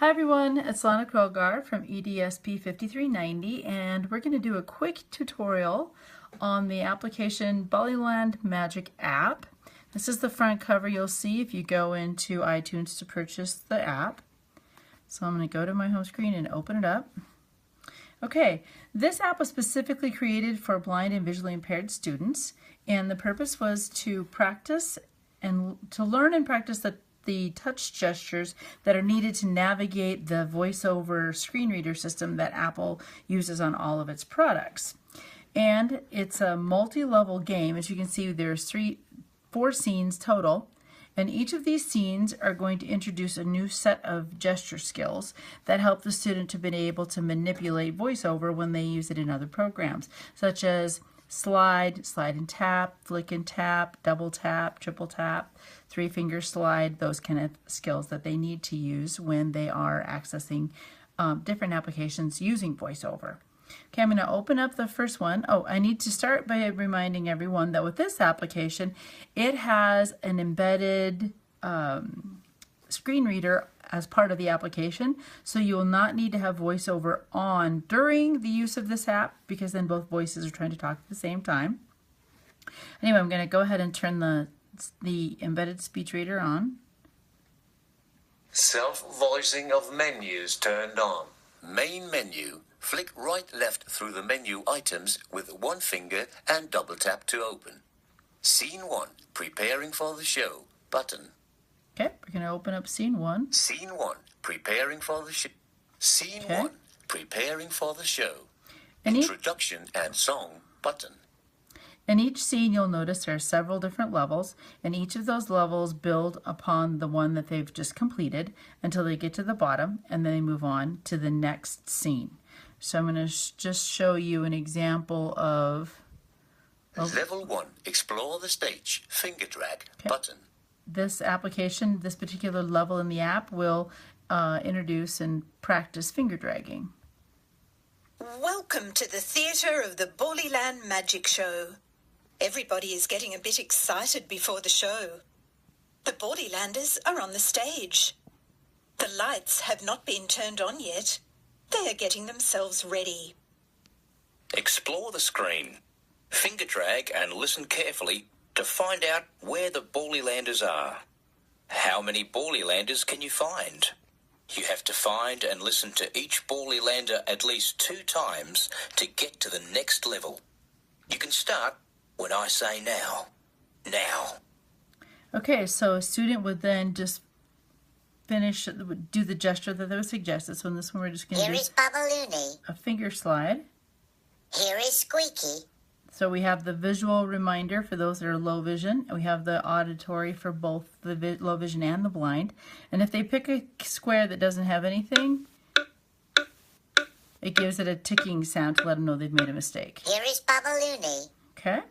Hi everyone, it's Lana Krull-Gar from EDSP 5390 and we're going to do a quick tutorial on the application Ballyland Magic App. This is the front cover you'll see if you go into iTunes to purchase the app. So I'm going to go to my home screen and open it up. Okay, this app was specifically created for blind and visually impaired students, and the purpose was to practice and to learn and practice the touch gestures that are needed to navigate the voiceover screen reader system that Apple uses on all of its products. And it's a multi-level game. As you can see, there's four scenes total, and each of these scenes are going to introduce a new set of gesture skills that help the student to be able to manipulate voiceover when they use it in other programs, such as slide and tap, flick and tap, double tap, triple tap, three-finger slide, those kind of skills that they need to use when they are accessing different applications using voiceover. Okay, I'm going to open up the first one. Oh, I need to start by reminding everyone that with this application, it has an embedded screen reader as part of the application, so you will not need to have voiceover on during the use of this app, because then both voices are trying to talk at the same time. Anyway, I'm going to go ahead and turn the embedded speech reader on. Self-voicing of menus turned on. Main menu. Flick right left through the menu items with one finger and double tap to open. Scene 1. Preparing for the show. Button. Okay, we're going to open up scene 1. Scene 1. Preparing for the show. Scene 1. Preparing for the show. Introduction and song. Button. In each scene, you'll notice there are several different levels, and each of those levels build upon the one that they've just completed until they get to the bottom, and then they move on to the next scene. So I'm going to just show you an example of Level 1. Explore the stage. Finger drag. Button. This application, this particular level in the app, will introduce and practice finger dragging. Welcome to the theatre of the Ballyland Magic Show. Everybody is getting a bit excited before the show. The Ballylanders are on the stage. The lights have not been turned on yet. They are getting themselves ready. Explore the screen. Finger drag and listen carefully to find out where the Ballylanders are. How many Ballylanders can you find? You have to find and listen to each Ballylander at least 2 times to get to the next level. You can start when I say now. Now. Okay, so a student would then just do the gesture that was suggested. So in this one, we're just going to do Here is Babaloonie. a finger slide. Here is Squeaky. So we have the visual reminder for those that are low vision, and we have the auditory for both the low vision and the blind. And if they pick a square that doesn't have anything, it gives it a ticking sound to let them know they've made a mistake. Here is Babaloonie. Okay.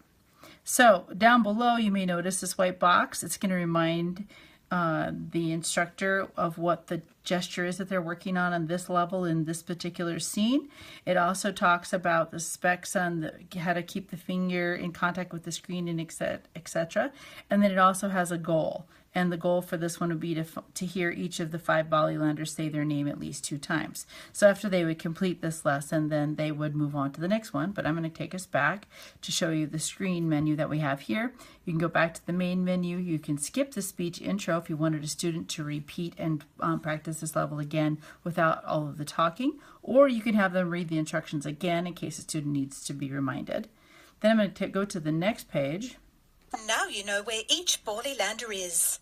So down below, you may notice this white box. It's going to remind the instructor of what the gesture is that they're working on this level in this particular scene. It also talks about the specs on how to keep the finger in contact with the screen and etc. And then it also has a goal. And the goal for this one would be to hear each of the 5 Ballylanders say their name at least 2 times. So after they would complete this lesson, then they would move on to the next one. But I'm going to take us back to show you the screen menu that we have here. You can go back to the main menu. You can skip the speech intro if you wanted a student to repeat and practice this level again without all of the talking. Or you can have them read the instructions again in case a student needs to be reminded. Then I'm going to go to the next page. Now you know where each Ballylander is.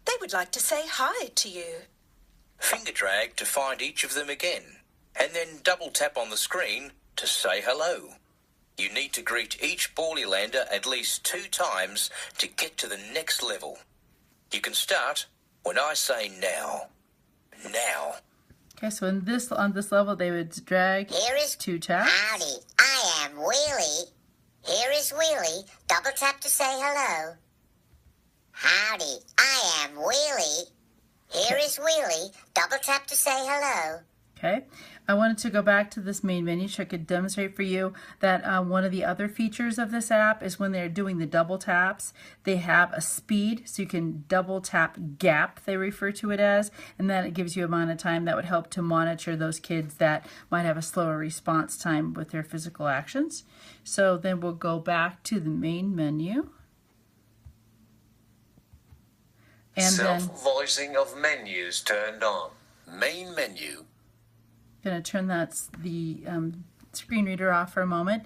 They would like to say hi to you. Finger drag to find each of them again, and then double tap on the screen to say hello. You need to greet each Ballylander at least 2 times to get to the next level. You can start when I say now. Now. Okay, so on this level, they would drag Here is 2 taps. Howdy, I am Wheelie. Here is Wheelie. Double tap to say hello. Howdy, I am Wheelie. Here is Wheelie. Double tap to say hello. Okay, I wanted to go back to this main menu so I could demonstrate for you that one of the other features of this app is when they're doing the double taps, they have a speed, so you can double tap gap, they refer to it as, and then it gives you amount of time that would help to monitor those kids that might have a slower response time with their physical actions. So then we'll go back to the main menu. And self-voicing of menus turned on. Main menu. Going to turn the screen reader off for a moment.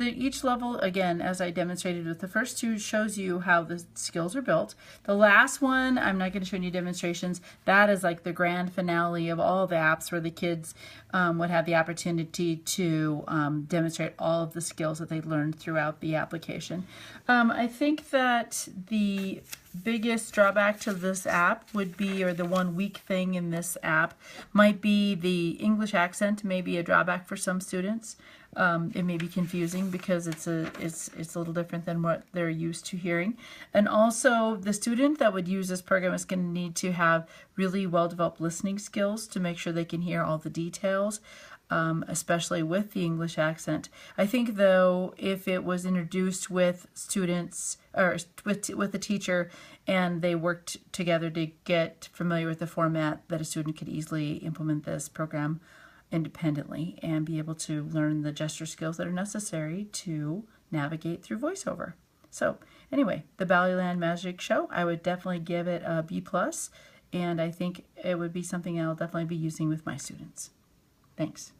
Each level, again, as I demonstrated with the first two, shows you how the skills are built. The last one, I'm not going to show any demonstrations. That is like the grand finale of all the apps where the kids would have the opportunity to demonstrate all of the skills that they learned throughout the application. I think that the biggest drawback to this app would be, or the one weak thing in this app might be the English accent may be a drawback for some students. It may be confusing because it's a little different than what they're used to hearing. And also the student that would use this program is going to need to have really well-developed listening skills to make sure they can hear all the details. Especially with the English accent. I think though, if it was introduced with students or with the teacher and they worked together to get familiar with the format, that a student could easily implement this program independently and be able to learn the gesture skills that are necessary to navigate through VoiceOver. So anyway, the Ballyland Magic Show, I would definitely give it a B+, and I think it would be something I'll definitely be using with my students. Thanks.